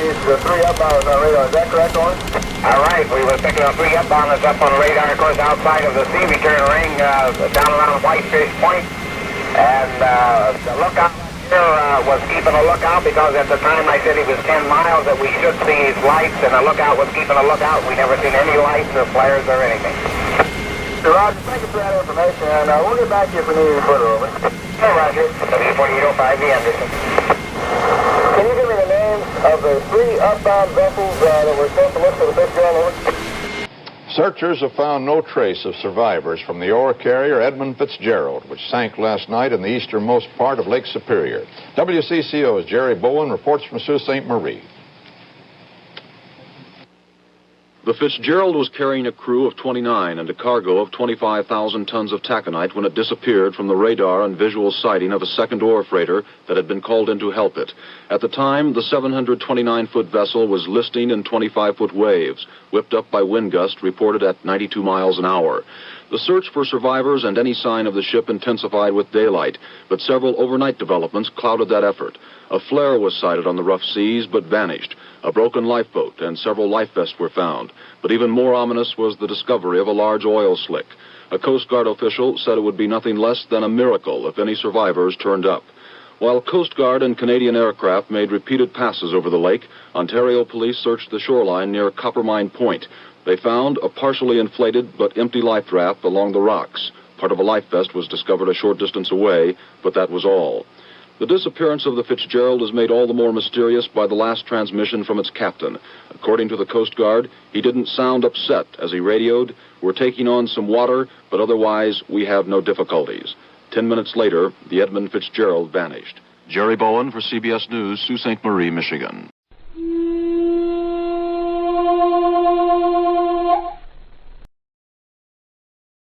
these 3 up-bounders on radar. Is that correct, Owen? All right, we were picking up 3 up-bounders up on radar, of course, outside of the sea return ring, down around Whitefish Point. And the lookout here was keeping a lookout because at the time I said he was 10 miles that we should see his lights, and the lookout was keeping a lookout. We never seen any lights or flares or anything. Roger, thank you for that information, and we'll get back to you if we need any further, over. Hey, Roger. W4805, the Anderson. Can you give me the names of the 3 upbound vessels that were supposed to look for the Fitzgerald, over? Searchers have found no trace of survivors from the ore carrier Edmund Fitzgerald, which sank last night in the easternmost part of Lake Superior. WCCO's Jerry Bowen reports from Sault Ste. Marie. The Fitzgerald was carrying a crew of 29 and a cargo of 25,000 tons of taconite when it disappeared from the radar and visual sighting of a second ore freighter that had been called in to help it. At the time, the 729-foot vessel was listing in 25-foot waves, whipped up by wind gusts reported at 92 miles an hour. The search for survivors and any sign of the ship intensified with daylight, but several overnight developments clouded that effort. A flare was sighted on the rough seas, but vanished. A broken lifeboat and several life vests were found. But even more ominous was the discovery of a large oil slick. A Coast Guard official said it would be nothing less than a miracle if any survivors turned up. While Coast Guard and Canadian aircraft made repeated passes over the lake, Ontario police searched the shoreline near Coppermine Point. They found a partially inflated but empty life raft along the rocks. Part of a life vest was discovered a short distance away, but that was all. The disappearance of the Fitzgerald is made all the more mysterious by the last transmission from its captain. According to the Coast Guard, he didn't sound upset as he radioed, "We're taking on some water, but otherwise we have no difficulties." 10 minutes later, the Edmund Fitzgerald vanished. Jerry Bowen for CBS News, Sault Ste. Marie, Michigan.